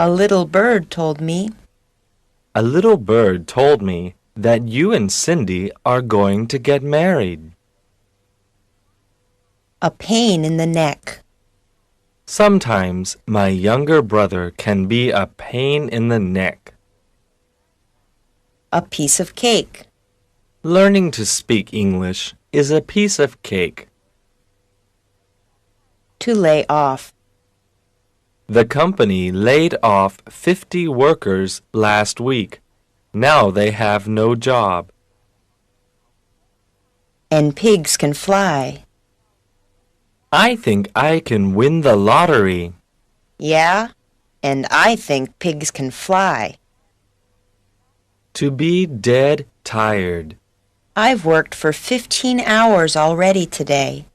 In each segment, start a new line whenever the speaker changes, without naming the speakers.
A little bird told me.
A little bird told me that you and Cindy are going to get married.
A pain in the neck.
Sometimes my younger brother can be a pain in the neck.
A piece of cake.
Learning to speak English is a piece of cake.
To lay off.
The company laid off 50 workers last week. Now they have no job.
And pigs can fly.
I think I can win the lottery.
Yeah, and I think pigs can fly.
To be dead tired.
I've worked for 15 hours already today,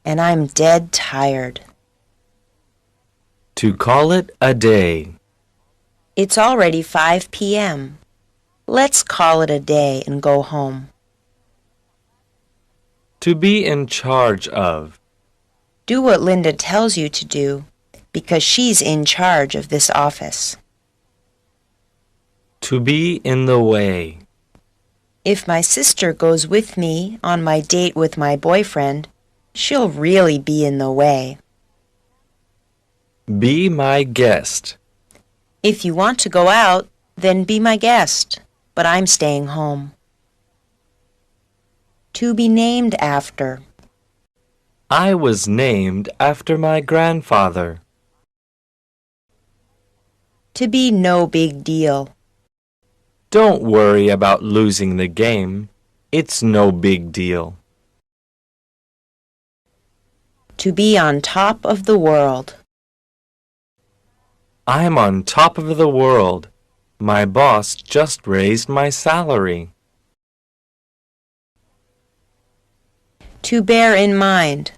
and I'm dead tired.
To call it a day.
It's already 5 p.m. Let's call it a day and go home.
To be in charge of.
Do what Linda tells you to do, because she's in charge of this office.
To be in the way.
If my sister goes with me on my date with my boyfriend, she'll really be in the way.
Be my guest.
If you want to go out, then be my guest, but I'm staying home. To be named after.
I was named after my grandfather.
To be no big deal.
Don't worry about losing the game. It's no big deal.
To be on top of the world.
I'm on top of the world. My boss just raised my salary.
To bear in mind,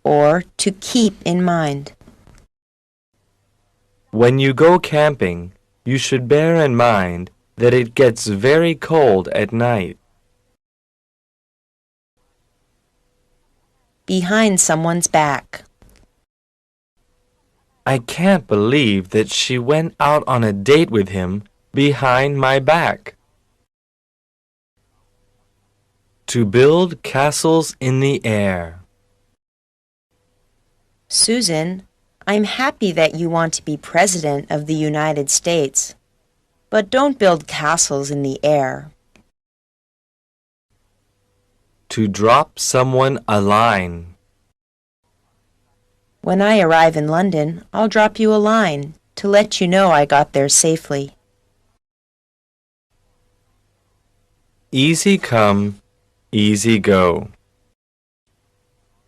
or to keep in mind.
When you go camping, you should bear in mind that it gets very cold at night.
Behind someone's back.
I can't believe that she went out on a date with him behind my back. To build castles in the air.
Susan, I'm happy that you want to be President of the United States, but don't build castles in the air.
To drop someone a line.
When I arrive in London, I'll drop you a line to let you know I got there safely.
Easy come, easy go.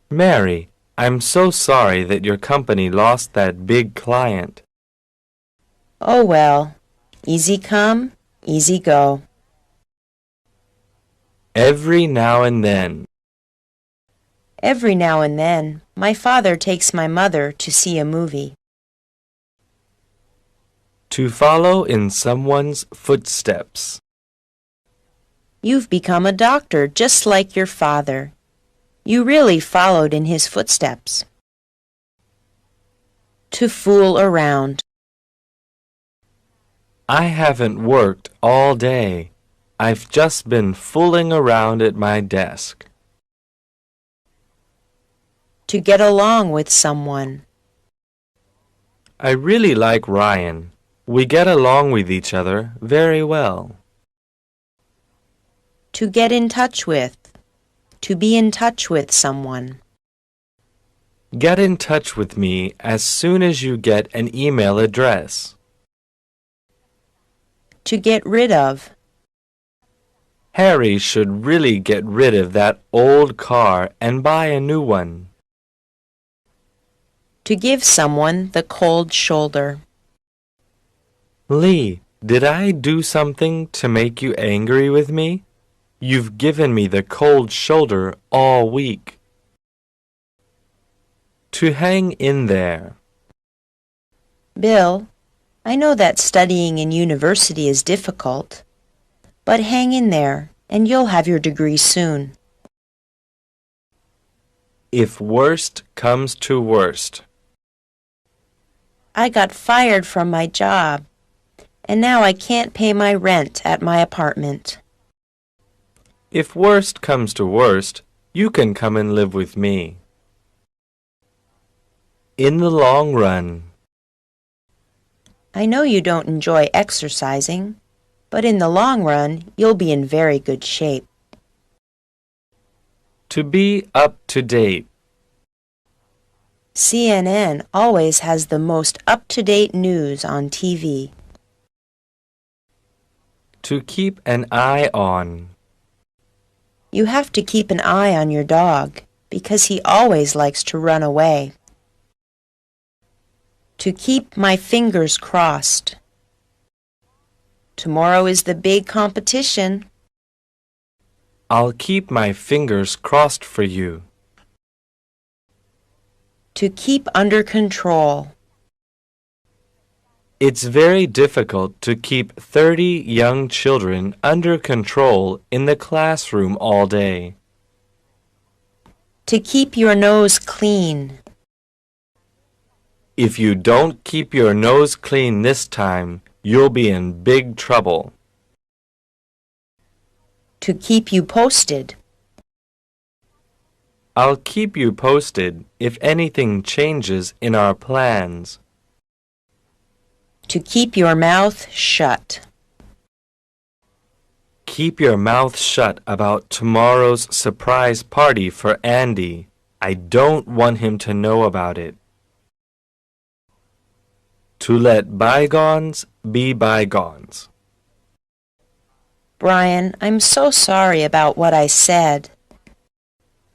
Mary, I'm so sorry that your company lost that big client.
Oh well, easy come, easy go.
Every now and then.
Every now and then, my father takes my mother to see a movie.
To follow in someone's footsteps.
You've become a doctor just like your father. You really followed in his footsteps. To fool around.
I haven't worked all day. I've just been fooling around at my desk.
To get along with someone.
I really like Ryan. We get along with each other very well.
To get in touch with. To be in touch with someone.
Get in touch with me as soon as you get an email address.
To get rid of.
Harry should really get rid of that old car and buy a new one.
To give someone the cold shoulder.
Lee, did I do something to make you angry with me? You've given me the cold shoulder all week. To hang in there.
Bill, I know that studying in university is difficult, but hang in there and you'll have your degree soon.
If worst comes to worst.
I got fired from my job, and now I can't pay my rent at my apartment.
If worst comes to worst, you can come and live with me. In the long run.
I know you don't enjoy exercising, but in the long run, you'll be in very good shape.
To be up to date.
CNN always has the most up-to-date news on TV.
To keep an eye on.
You have to keep an eye on your dog because he always likes to run away. To keep my fingers crossed. Tomorrow is the big competition.
I'll keep my fingers crossed for you.
To keep under control.
It's very difficult to keep 30 young children under control in the classroom all day.
To keep your nose clean.
If you don't keep your nose clean this time, you'll be in big trouble.
To keep you posted.
I'll keep you posted if anything changes in our plans.
To keep your mouth shut.
Keep your mouth shut about tomorrow's surprise party for Andy. I don't want him to know about it. To let bygones be bygones.
Brian, I'm so sorry about what I said.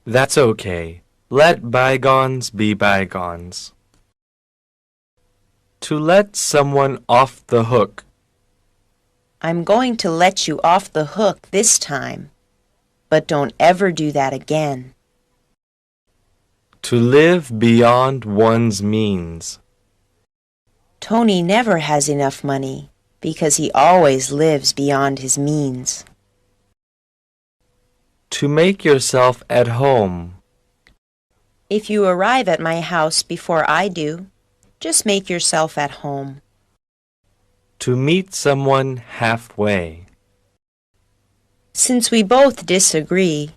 That's okay. Let bygones be bygones. To let someone off the hook.
I'm going to let you off the hook this time, but don't ever do that again.
To live beyond one's means.
Tony never has enough money because he always lives beyond his means.
To make yourself at home.
If you arrive at my house before I do, just make yourself at home.
To meet someone halfway.
Since we both disagree,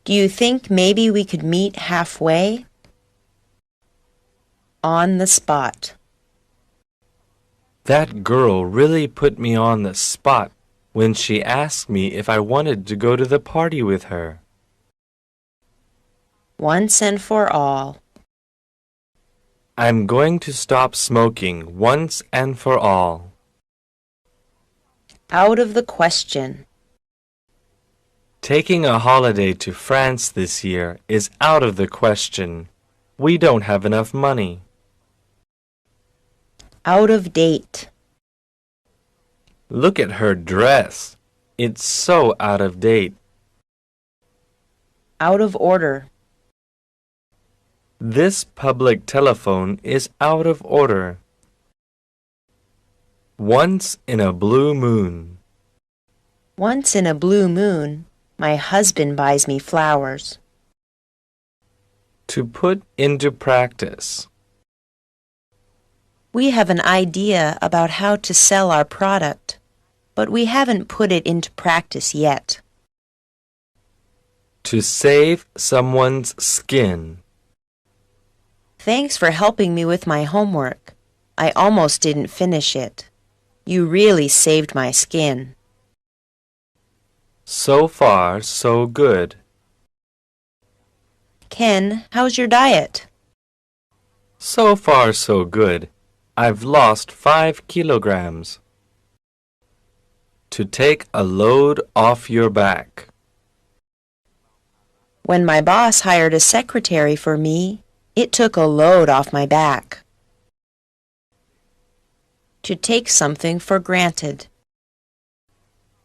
do you think maybe we could meet halfway? On the spot.
That girl really put me on the spot when she asked me if I wanted to go to the party with her.
Once and for all.
I'm going to stop smoking once and for all.
Out of the question.
Taking a holiday to France this year is out of the question. We don't have enough money.
Out of date.
Look at her dress. It's so out of date.
Out of order.
This public telephone is out of order. Once in a blue moon.
Once in a blue moon, my husband buys me flowers.
To put into practice.
We have an idea about how to sell our product, but we haven't put it into practice yet.
To save someone's skin.
Thanks for helping me with my homework. I almost didn't finish it. You really saved my skin.
So far, so good.
Ken, how's your diet?
So far, so good. I've lost 5 kilograms. To take a load off your back.
When my boss hired a secretary for me, it took a load off my back. To take something for granted.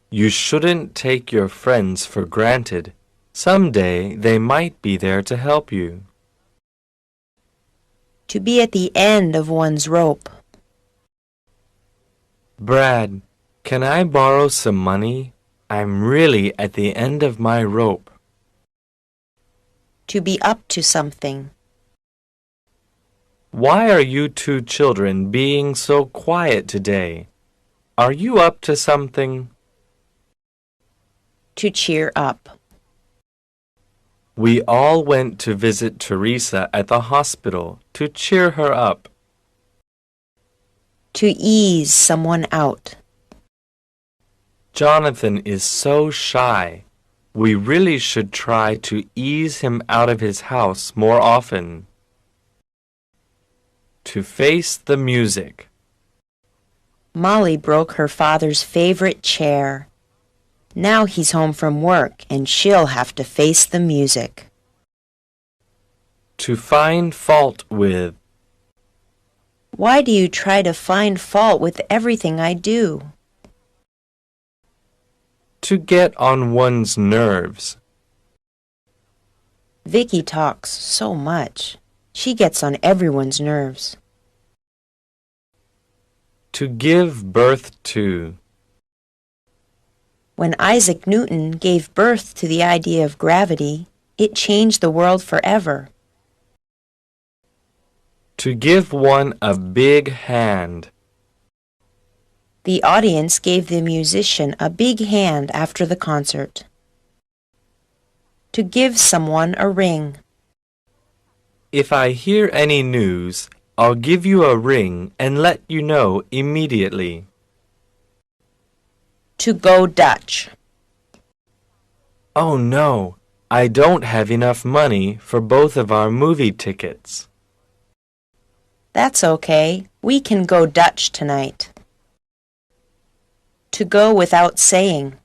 You shouldn't take your friends for granted. Someday they might be there to help you.
To be at the end of one's rope.
Brad, can I borrow some money? I'm really at the end of my rope.
To be up to something.
Why are you two children being so quiet today? Are you up to something?
To cheer up.
We all went to visit Teresa at the hospital to cheer her up.
To ease someone out.
Jonathan is so shy. We really should try to ease him out of his house more often. To face the music.
Molly broke her father's favorite chair. Now he's home from work and she'll have to face the music.
To find fault with.
Why do you try to find fault with everything I do?
To get on one's nerves.
Vicky talks so much. She gets on everyone's nerves.
To give birth to.
When Isaac Newton gave birth to the idea of gravity, it changed the world forever.
To give one a big hand.
The audience gave the musician a big hand after the concert. To give someone a ring.
If I hear any news, I'll give you a ring and let you know immediately.
To go Dutch.
Oh no, I don't have enough money for both of our movie tickets.
That's okay. We can go Dutch tonight. To go without saying.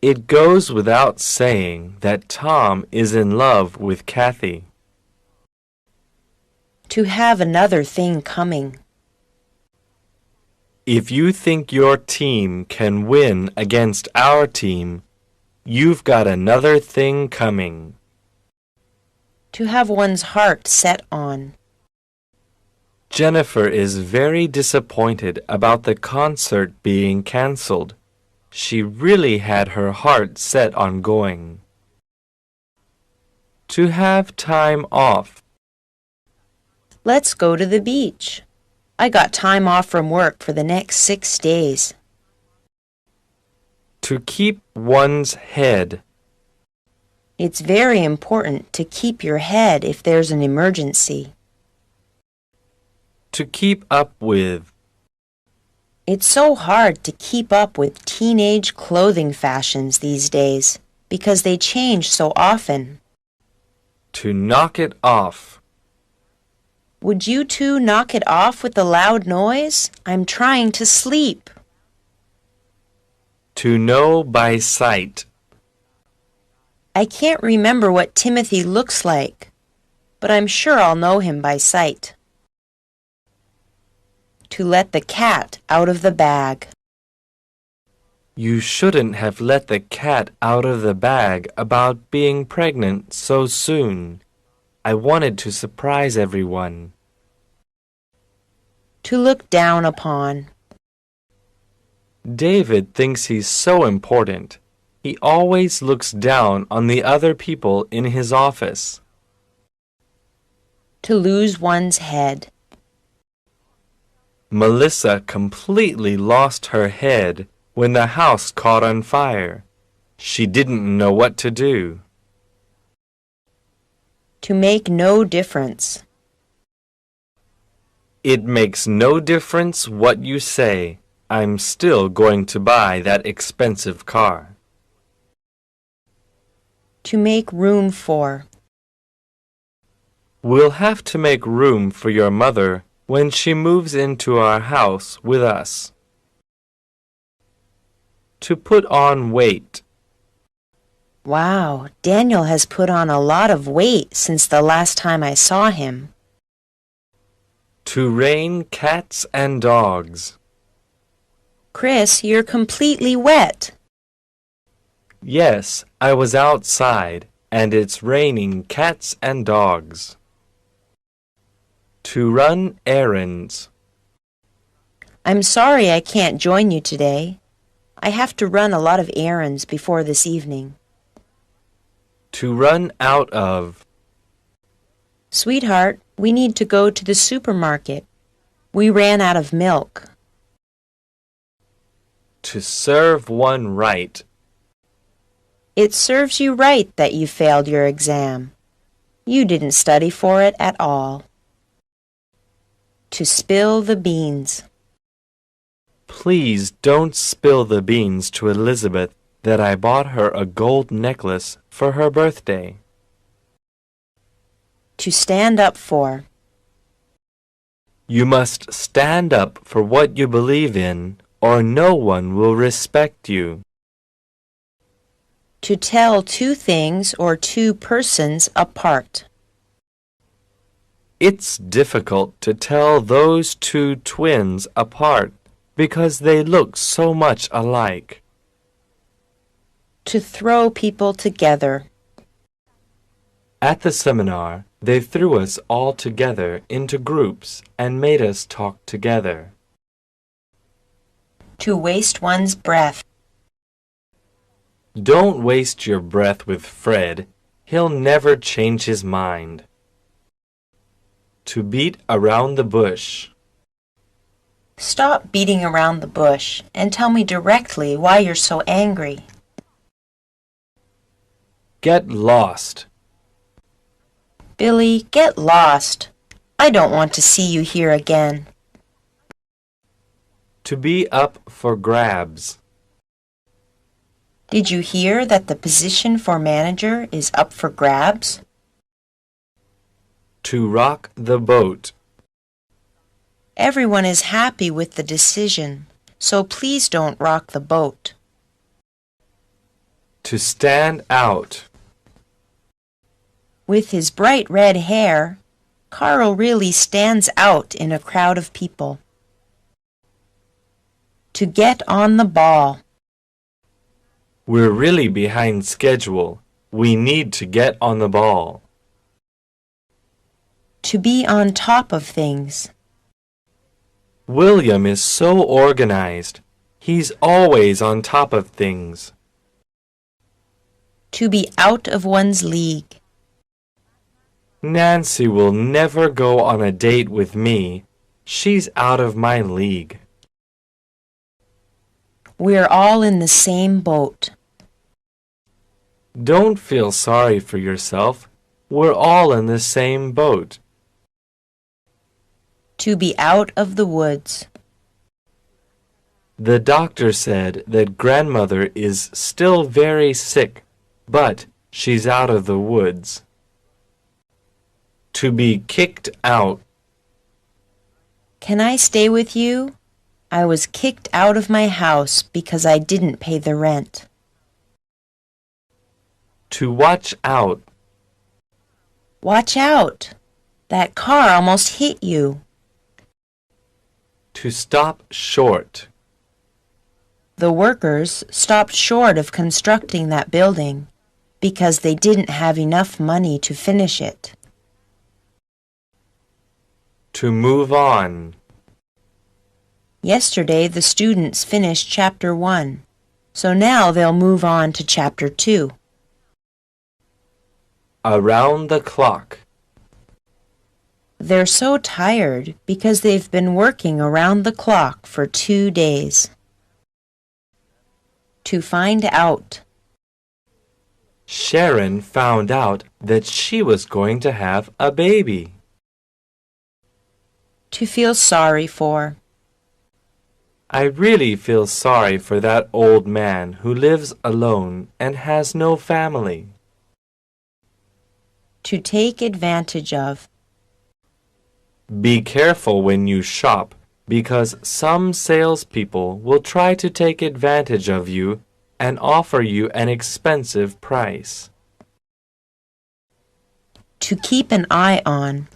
It goes without saying that Tom is in love with Kathy.
To have another thing coming.
If you think your team can win against our team, you've got another thing coming.
To have one's heart set on.
Jennifer is very disappointed about the concert being cancelled. She really had her heart set on going. To have time off.
Let's go to the beach. I got time off from work for the next 6 days.
To keep one's head.
It's very important to keep your head if there's an emergency.
To keep up with.
It's so hard to keep up with teenage clothing fashions these days because they change so often.
To knock it off.
Would you two knock it off with the loud noise? I'm trying to sleep.
To know by sight.
I can't remember what Timothy looks like, but I'm sure I'll know him by sight. To let the cat out of the bag.
You shouldn't have let the cat out of the bag about being pregnant so soon. I wanted to surprise everyone.
To look down upon.
David thinks he's so important. He always looks down on the other people in his office.
To lose one's head.
Melissa completely lost her head when the house caught on fire. She didn't know what to do.
To make no difference.
It makes no difference what you say. I'm still going to buy that expensive car.
To make room for.
We'll have to make room for your mother when she moves into our house with us. To put on weight.
Wow, Daniel has put on a lot of weight since the last time I saw him.
To rain cats and dogs.
Chris, you're completely wet.
Yes, I was outside, and it's raining cats and dogs. To run errands.
I'm sorry I can't join you today. I have to run a lot of errands before this evening.
To run out of.
Sweetheart, we need to go to the supermarket. We ran out of milk.
To serve one right.
It serves you right that you failed your exam. You didn't study for it at all. To spill the beans.
Please don't spill the beans to Elizabeth that I bought her a gold necklace for her birthday.
To stand up for.
You must stand up for what you believe in, or no one will respect you.
To tell two things or two persons apart.
It's difficult to tell those two twins apart because they look so much alike.
To throw people together.
At the seminar, they threw us all together into groups and made us talk together.
To waste one's breath.
Don't waste your breath with Fred. He'll never change his mind. To beat around the bush.
Stop beating around the bush and tell me directly why you're so angry.
Get lost.
Billy, get lost. I don't want to see you here again.
To be up for grabs.
Did you hear that the position for manager is up for grabs?
To rock the boat.
Everyone is happy with the decision, so please don't rock the boat.
To stand out.
With his bright red hair, Carl really stands out in a crowd of people. To get on the ball.
We're really behind schedule. We need to get on the ball.
To be on top of things.
William is so organized. He's always on top of things.
To be out of one's league.
Nancy will never go on a date with me. She's out of my league.
We're all in the same boat.
Don't feel sorry for yourself. We're all in the same boat.
To be out of the woods.
The doctor said that grandmother is still very sick, but she's out of the woods. To be kicked out.
Can I stay with you? I was kicked out of my house because I didn't pay the rent.
To watch out.
Watch out! That car almost hit you.
To stop short.
The workers stopped short of constructing that building because they didn't have enough money to finish it.
To move on.
Yesterday the students finished Chapter 1, so now they'll move on to Chapter 2.
Around the clock.
They're so tired because they've been working around the clock for 2 days. To find out.
Sharon found out that she was going to have a baby.
To feel sorry for.
I really feel sorry for that old man who lives alone and has no family.
To take advantage of.
Be careful when you shop, because some salespeople will try to take advantage of you and offer you an expensive price.
To keep an eye on.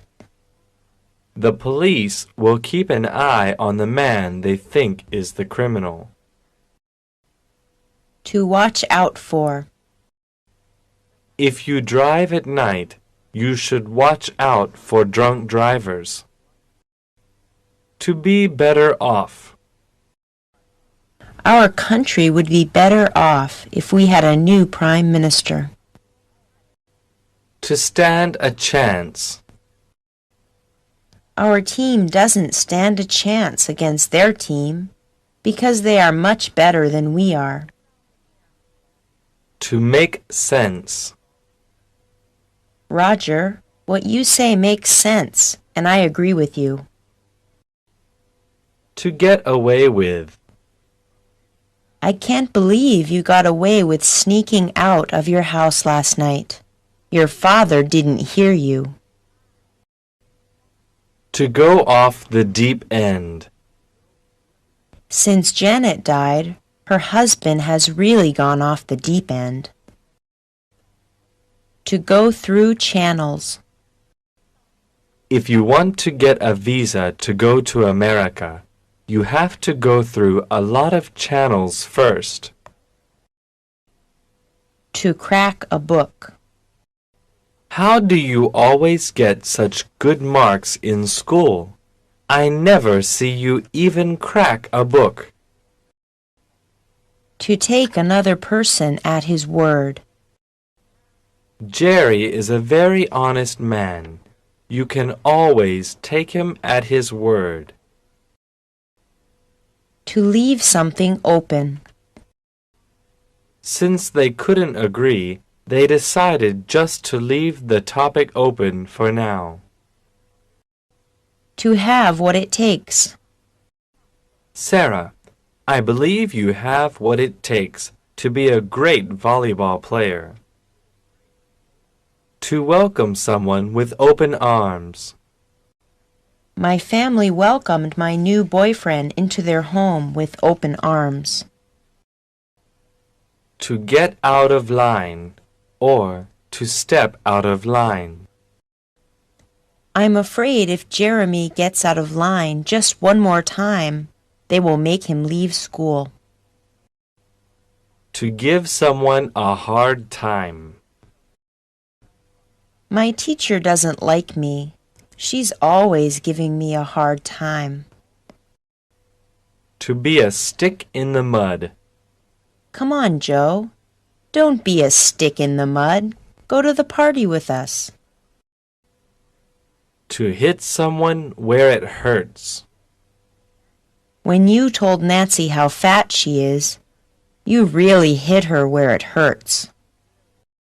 The police will keep an eye on the man they think is the criminal.
To watch out for.
If you drive at night, you should watch out for drunk drivers. To be better off.
Our country would be better off if we had a new prime minister.
To stand a chance.
Our team doesn't stand a chance against their team because they are much better than we are.
To make sense.
Roger, what you say makes sense, and I agree with you.
To get away with.
I can't believe you got away with sneaking out of your house last night. Your father didn't hear you.
To go off the deep end.
Since Janet died, her husband has really gone off the deep end. To go through channels.
If you want to get a visa to go to America, you have to go through a lot of channels first.
To crack a book.
How do you always get such good marks in school? I never see you even crack a book.
To take another person at his word.
Jerry is a very honest man. You can always take him at his word.
To leave something open.
Since they couldn't agree, they decided just to leave the topic open for now.
To have what it takes.
Sarah, I believe you have what it takes to be a great volleyball player. To welcome someone with open arms.
My family welcomed my new boyfriend into their home with open arms.
To get out of line, or to step out of line.
I'm afraid if Jeremy gets out of line just one more time, they will make him leave school.
To give someone a hard time.
My teacher doesn't like me. She's always giving me a hard time.
To be a stick in the mud.
Come on, Joe. Don't be a stick in the mud. Go to the party with us.
To hit someone where it hurts.
When you told Nancy how fat she is, you really hit her where it hurts.